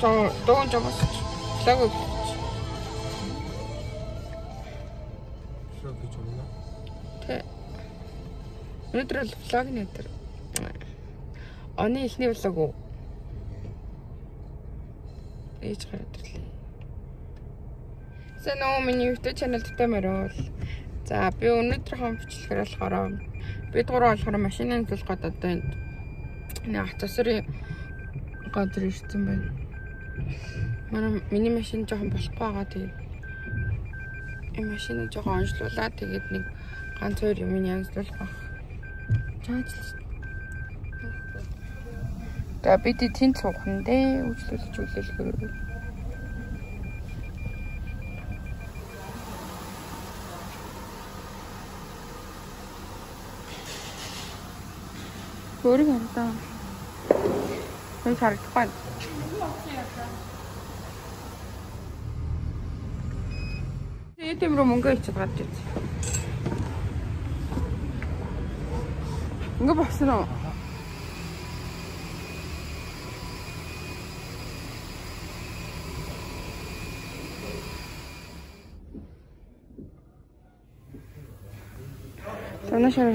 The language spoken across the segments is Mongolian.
Догон жамасч. Лаг өгч. Лаг гэж байна. Тэ. Өнөөдөр л влог нэтэр. Оны эхний влог уу? Ээж гараад ирлээ. За нөө миний YouTube channel тэмэрэл. За би өнөөдрийнхөө бичлэгээр болохоор бид гурав болохоор машиныг төлөхөд одоо энэ атасрын газар ирсэн байна. Миний машин жоохон болохгүй байгаа тэгээд энэ машиныг жоохон онцлуулаад тэгээд нэг ганц хоёр юм янзлуулах баг. Чаачлаа. За бид тэнд суухан дээ үйлчлүүлж үлээлгээр. Өөрийг хандаа. Нэг харагдахгүй. Эдем рүү мөнгө ичээд гадж ирсэн. Мөнгө болсон уу? Санашаа.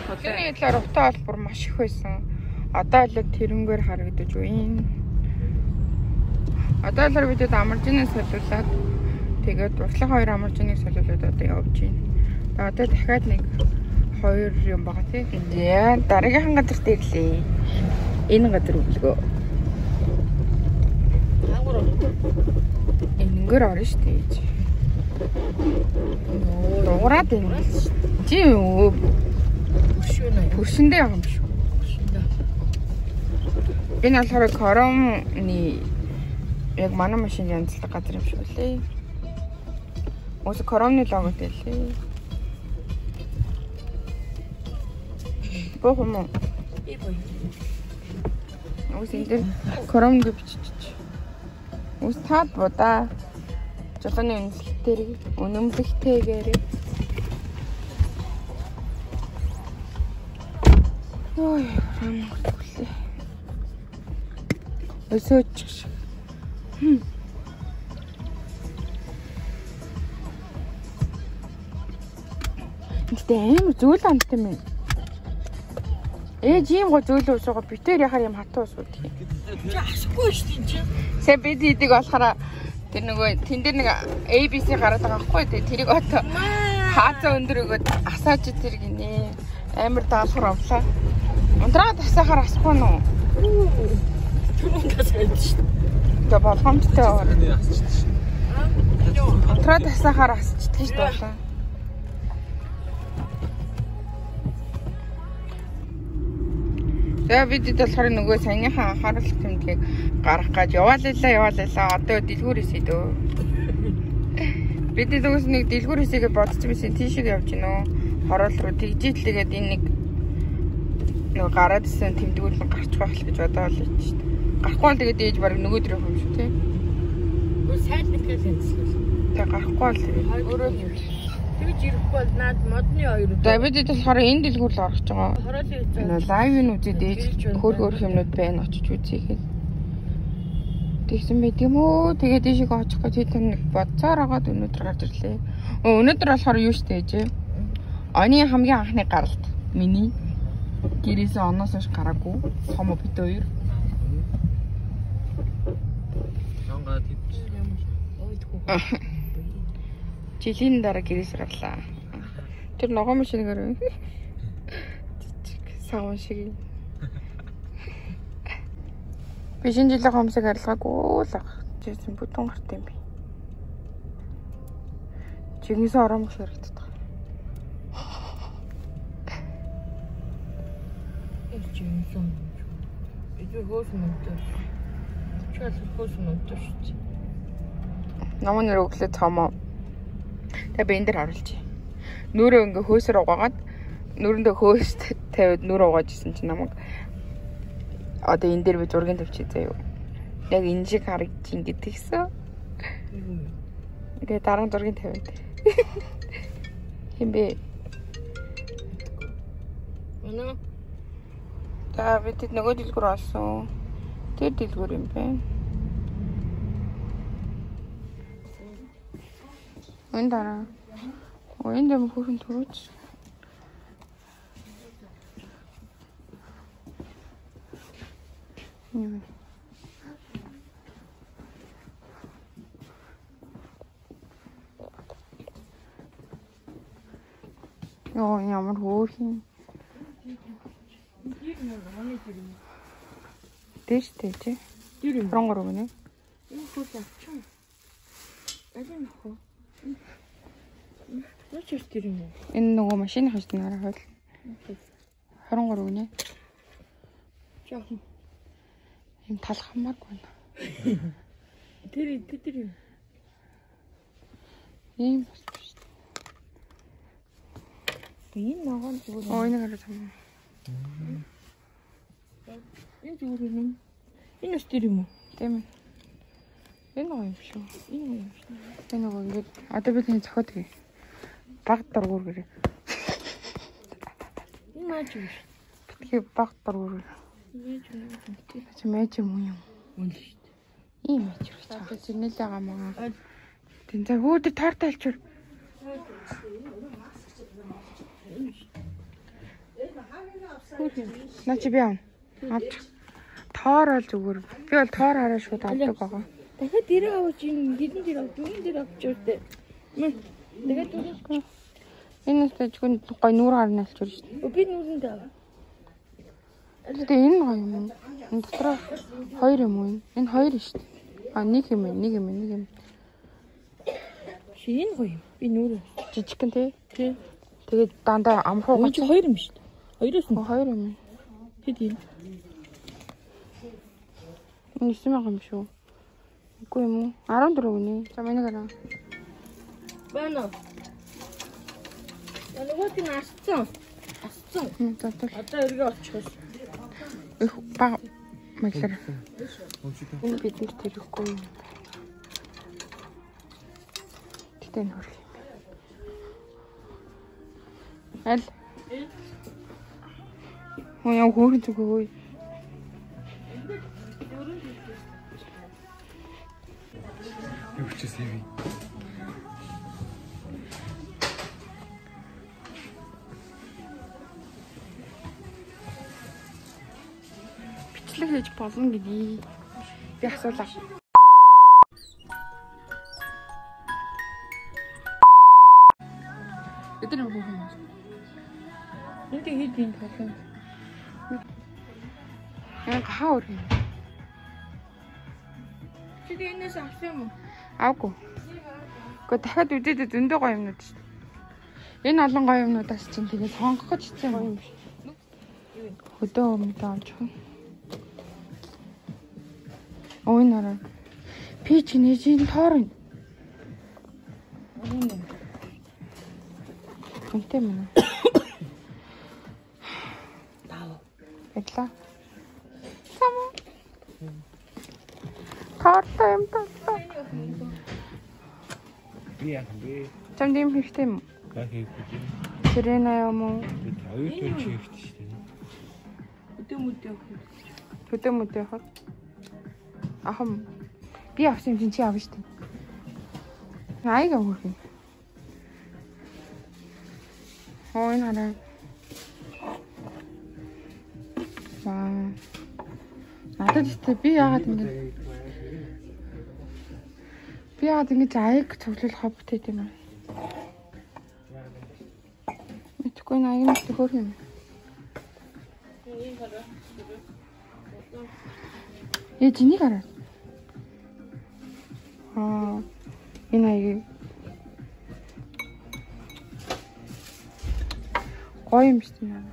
Хөдөлгөөний талаар утаа бол бүр маш их байсан. Одоо л тэрнгээр харагдаж байна. Одоо л видеод амаржиныг солиулаад тэгээд уртлах хоёр амаржиныг солиулаад одоо явж байна. Одоо дахиад нэг хоёр юм байгаа тийм. Яа, дараагийн газарт ирлээ. Энэ газар үлгөө. Энэгээр орно шүү дээ. Дуурайд байна. Тийм. Хүршиндээ байгаа юм шүү. Энэ болохоор коромны яг манай машин янзлах газар юм шүү лээ. Ус коромны логотой лээ. Бохом. Ус энэ кором гэж бичиж. Ус таад бодаа. Жолооны үнэмлэгтэйгээр. Ой, хамгааллаа. Өсөөч. Гэтэ амар зүйл амт юм байна. Ийм гоо зүйл уусгаа битээр яхаар юм хатуу ус үүдээ. Чи асахгүй шүү дээ. Сэ бид идэг болохоор тэр нөгөө тэн дээр нэг ABC гараад байгаа байхгүй тий тэрийг ото хаацаа өндөр өгөөд асааж тэр гинэ амар даалгавар авлаа. Ундраа тасахаар асахгүй нуу. Түрүүндээс байж шүү. Тэ болгоомжтой. Ундраа тасахаар асчдаг шүү дээ. За бид болохоор нөгөө саяныхаа анхаарал тэмдгийг гаргах гэж яваалаа. Одоо дэлгүүр хэсэй дөө. Бид дээс нэг дэлгүүр хэсэгээ бодчих байсан тийшээ явж гинөө. Хороол руу тэгжээтлгээд энэ нэг нөгөө гараад исэн тэмдгүүл нь гарч байх л гэж бодоол л ч шүү дээ. Гарахгүй л тэгээд ээж баг нөгөөдөр явах юм шүү тий. Үгүй сайн нэг л энэ. Тэг гарахгүй л өөрөө юм. Тэгж ирэхгүй бол наад модны хоёр. За бид болохоор энэ дэлгүүр л орох гэж байгаа. Хороолын хэсэг. Лайвын үзээд ээж хөөх юмнууд байна очиж үзье. Тэгсэн байт юм уу? Тэгээд ийшээ очих гэж тэр нэг бодцоор агаад өнөөдөр гарч ирлээ. Өнөөдөр болохоор юу штэ ээж? Оны хамгийн анхны гаралт миний гэрээсээ оноос хойш гараагүй. Хомо бит хоёр. Сонгаад хийчих. Жилийн дараа гэрээс гарлаа. Тэр ногоо машингаар саван шиг. Би шинэ жилийн хомсог арилгаагүй л жисэн бүтэн гарт юм би. Жигнэс оромж харагддаг. Жигнэсэн. Эдгээр хөөсмөнтэй. Чал хөөсмөнтэй шүү. Намын нэр өглөө цомоо. Тэгээ би энэ дэр харуулж. Нүрээ ингээ хөөсөр угаагаад нүрэндээ хөөс тавиад нүр угааж исэн чинь намайг одоо энэ дээр би зургийн тавьчих заяа. Яг энэ шиг харагдчих гэдгийгсэн. Тэгээ дараа зургийн тавиад. Хин бэ? Өнөө. За бид нөгөө дэлгүүр олсон. Тэр дэлгүүр юм байна. Энэ дараа. Энэ дэм хүүхэн төрөөч. Юм. Яа, ямар хөөрхөн. Дэжтэй чи. Тэр юм. 13 гэнэ. Энэ хөөс авчих. Алин нөхөө. Наач тэр юм уу? Энэ нөгөө машины хаснараа хойл. 23 гэнэ. Жаахан. Им талах хамаагүй байна. Тэр юм. Ийм бас биш. Энэ ногоон зүгээр. Оо энэ гараа юм. Энэ зүгээр юм. Энэ бас тэр юм уу? Тийм ээ. Энэ гоё юм шүү. Энэ юм шүү. Энэ нөгөө ингээд одоо бид энэ зохиод гээ. Баг дургуур гэрээ. Энэ наач юм. Битгий баг дургуур. Чи мэж юм уу юм? Үн шүү. Ийм мэж гэж байгаа. Чи нэлээ гамаа. Тэн за хөөд таартай алчур. На чи би аав. Авч. Тоор ол зүгээр. Би бол тоор хараа шууд авдаг байгаа. Дахиад дэрэг авч юм гидэн дэр авч юм дэр авч үрдэ. Тэгээд дөрөв. Энэ тэжгүй гой нүүр гарна алчур шүү дээ. Би нүүрэнд ав. Гэтэ энэ гоё юм. Энэ дотроо 2 юм уу? Энэ 2 шүү дээ. А нэг юм. Шин гоё юм. Би нүүрээ. Жижигхэн тий. Тий. Тэгээд дандаа амруу Гоо 2 юм шүү дээ. 2-оос нь 2 юм. хэд юм? Энэ 9,000 юм шүү. Үгүй юм уу? 14 гинэ. За миний гараа. Байна. Нөгөө тийм асцсан. За. Одоо эргээ очихоос. Их баг мэлэр. Энэ биднэрт ирэхгүй юм. Гэтэ энэ хөрх юм. Аль. Яа хөөрхөн зүгөө. Юу ч сэв. Бичлэг хийж болно гэдгийг би асуулаа. Эдгээр юм хөөрхөн. Энд хэд юм толон. Хаа өөр юм. Чи энэс авсан юм уу? Аагүй. Гэхдээ дахиад үдээд зөндөө гоё юмнууд шүү. Энэ олон гоё юмнуудаас чинь тэгээд сонгох гэж хэцүү гоё юм шүү. Хөдөө өмнөдөө амжих. Ой нараа. Пич нээжин тоорно. Үнтэй мэнэ. Тав. Эдлаа. Само. Таартай юм таа. Би яах вэ? Чам дэм хэрэгтэй юм. Гах хийхгүй. Сирена юм уу? Би хоёртой чигт шүү дээ. Өдөө Хөдөө яхаа. Ахам. Би авсан юм чинь чи авна шүү дээ. Айгаа хөрхий. Ой нараа. Ваа. Надад ихтэй би яагаад ингэж аяг цуглуулах хобтой юм бэ? Мэдгүй нэг юм төхөр юм. Жиний гараа. Энэ аяг гоё юм шүү дээ.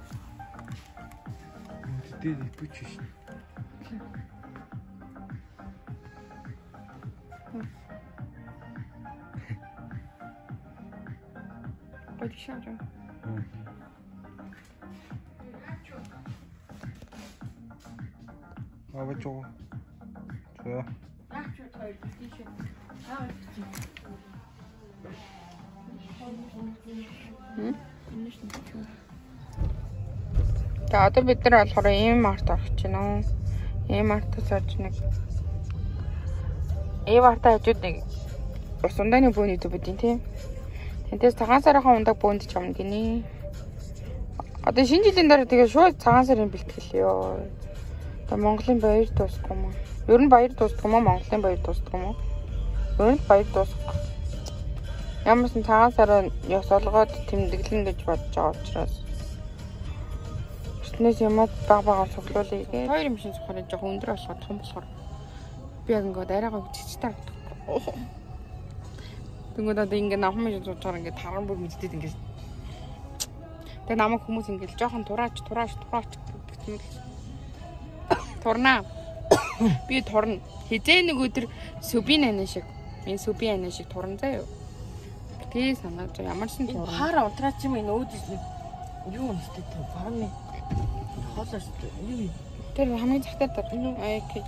Тэд ипүч шүү. Пойди шаржа. Аваа чоо. За. За одоо бид нар болохоор ийм арт орох гэж байна. Ийм артаас орж нэг арта хажууд нэг ус ундааны бөөний төв байдیں۔ Тийм. Тэнтэс цагаан сарынхаа ундаг бөөнд ч явна гинэ. Одоо шинэ жилийн дараа тэгээ шууд цагаан сарын бэлтгэл ёо. Одоо Монголын баяр дуусах юм уу? Ер нь баяр дуусах юм уу? Монголын баяр дуусах юм уу? Ер нь баяр дуусах. Ямарсан цагаан сараа ёс олгоод тэмдэглэн гэж бодож байгаа учраас ертнээс юмад баг цуглуулъя гээ. Хоёр юм шин сухаар жоохон өндөр болохоо том болохоор би яг ингээд арайгаа үчиж таардаг. Тэнгүүд одоо ингээд намхан мэж зурчаар ингээд таран бүр мэддээд ингээд тэгээ намайг хүмүүс ингээд жоохон тураач гэсэн л турнаа. Би турна. Хизээ нэг өдөр сүбийн анаа шиг турна заяа. Тэгээ санаад ямар ч юм турна. Хаараа утраач юм энэ өөдөөс юу нэртэй тэр фарми хоолоос юу тэр хамгийн захтай даа. Окей.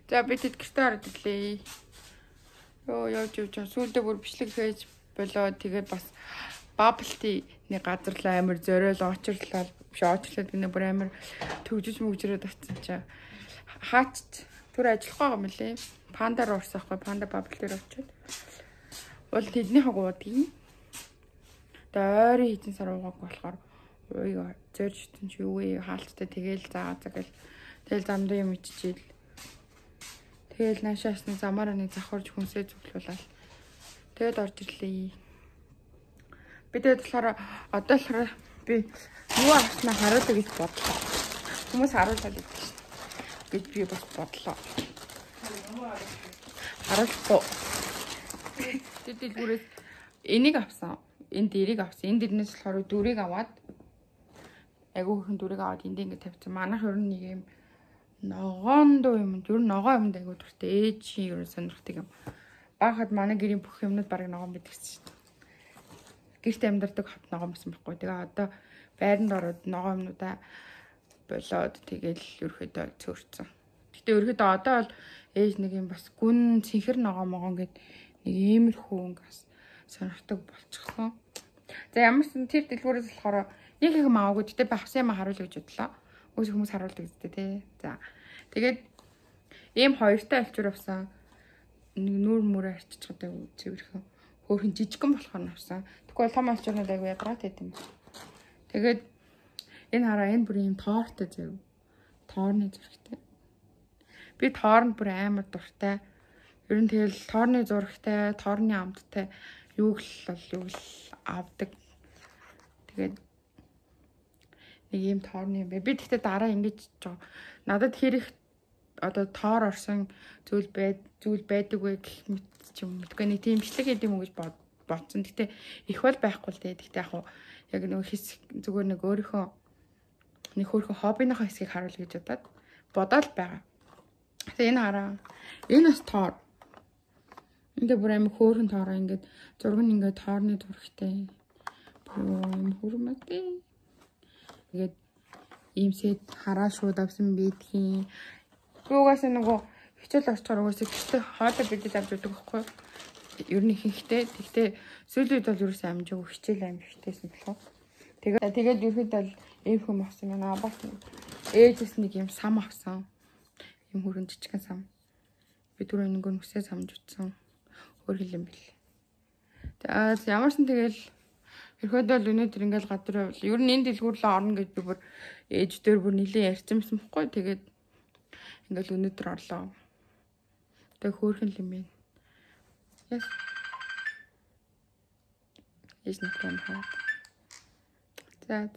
За бид гэртээ ороод ирлээ. Йоо явж сүүлдээ бүр бичлэг хийж болоод тэгээд бас баблти нэг газарлаа амар зориул очрлаа гэнэ бүр амар төгжиж мөгжрээд очсон чаа. Хаач түр ажиллах байгаа юм лээ. Панда руу орсон ахгүй панда бабл дээр очиод. Бол тэдний хагуудгийн. Дойрын хитэн сар уугааг болохоор ууйгаа зорж тэн чи юу вэ хаалттай тэгэл заа гэл тэгэл замдаа юм иччихэл. Тэгэл наашаас нэг замаараа нэг завхарж хүнсээ зүглуулаад тэгэд орж ирлээ. Би тэгээд болохоор одоо болохоор би юу авснаа харуулъя гэж бодлоо. Хүмүүс харуулаад гэж би бас бодлоо. Харуулахгүй. Дэлгүүрээс энийг авсан. Энэ дэрийг авсан. Энэ дэрнээс болохоор дүрийг аваад айгуу хөрхэн дүрийг аваад энд ингэ тавьсан. Манайх ер нь нэг юм ногоондоо юм. Ер нь ногоо юмд айгуу дуртай. Ээж ер нь сонирхдаг юм. Баахад манай гэрийн бүх юмнууд барыг ногоон байдаг шүү дээ. Гэрт амьдардаг хот ногоон байсан байхгүй. Тэгээ одоо байранд ороод ногоон юмнуудаа болоод тэгэл ерөөхдөө цөөрцөн. Гэтэ ерөөхдөө одоо бол ээж нэг юм бас гүн цэнхэр ногоон гэд нэг иймэрхүү ингээс сонирхдаг болчихсон. За ямарсан тэр дэлгүүрээс болохоор нэг юм аваагүй гэтээ багсан юм харуулъя гэж бодлоо. Өөс хүмүүс харуулдаг гэдэг тий. За тэгээд ийм хоёртой альчуур авсан. Нэг нүүр мөр арччихдаг цэвэрхэн хөөрхөн жижигхэн болохоор авсан. Тэгвэл том альчуурнууд айгу ядраад байт юм. Тэгээд энэ хараа энэ бүр юм тоортой зөв. Тоорны зурагтай. Би тоорнд бүр амар дуртай. Ер нь тэгэл тоорны зурагтай, тоорны амттай юу л авдаг. Тэгээд нэг юм тоорны юм бэ. Би тэгтээ дараа ингэж жоо. Надад хэрэг одоо тоор орсон зүйл байдаг вэ гэх мэт ч юм. Тэгвэл нэг тиймчлэг гэдэг юм уу гэж бодсон. Тэгтээ их бол байхгүй л дээ. Тэгтээ яг нэг хэсэг зүгээр нэг өөрийнхөө нэг хөөрхөн хоббиныхаа хэсгийг харуул гэж бодоод байгаа. Тэгээ энэ хараа. Энэ бас тоор. Энд бүр амар хөөрхөн тоороо ингээд зураг нь ингээд тоорны зурагтай. Бүр хүрмэтэй. Тэгээд иймсэд хараа шууд авсан бидгийн. Гугаас нөгөө хичээл орчоор угаасаа гэхдээ хоолой бидэд авч өгдөг байхгүй. Ер нь ихэнхдээ тэгтээ сүүлийн үед бол ерөөсөө амжаагүй хичээл амир ихтэйсэн болохоо. Тэгээд ерөөд бол ийм хүм авсан байна. Бас ээжээс нэг юм сам авсан. Ийм хөргөн жижигхэн сам. Би түрүү нэг нүсээ самж утсан. Өөр хэлэн бил. За ямарсан тэгэл ерөөд бол өнөөдөр ингээл гадар ер нь энэ дэлгүүрлээ орно гэж би бүр ээж дээр бүр нилийн ярьсан байсан байхгүй. Тэгээд ингээл өнөөдөр орлоо. Тэг хөөрхөн юм байна. Yes. Is not going to help. That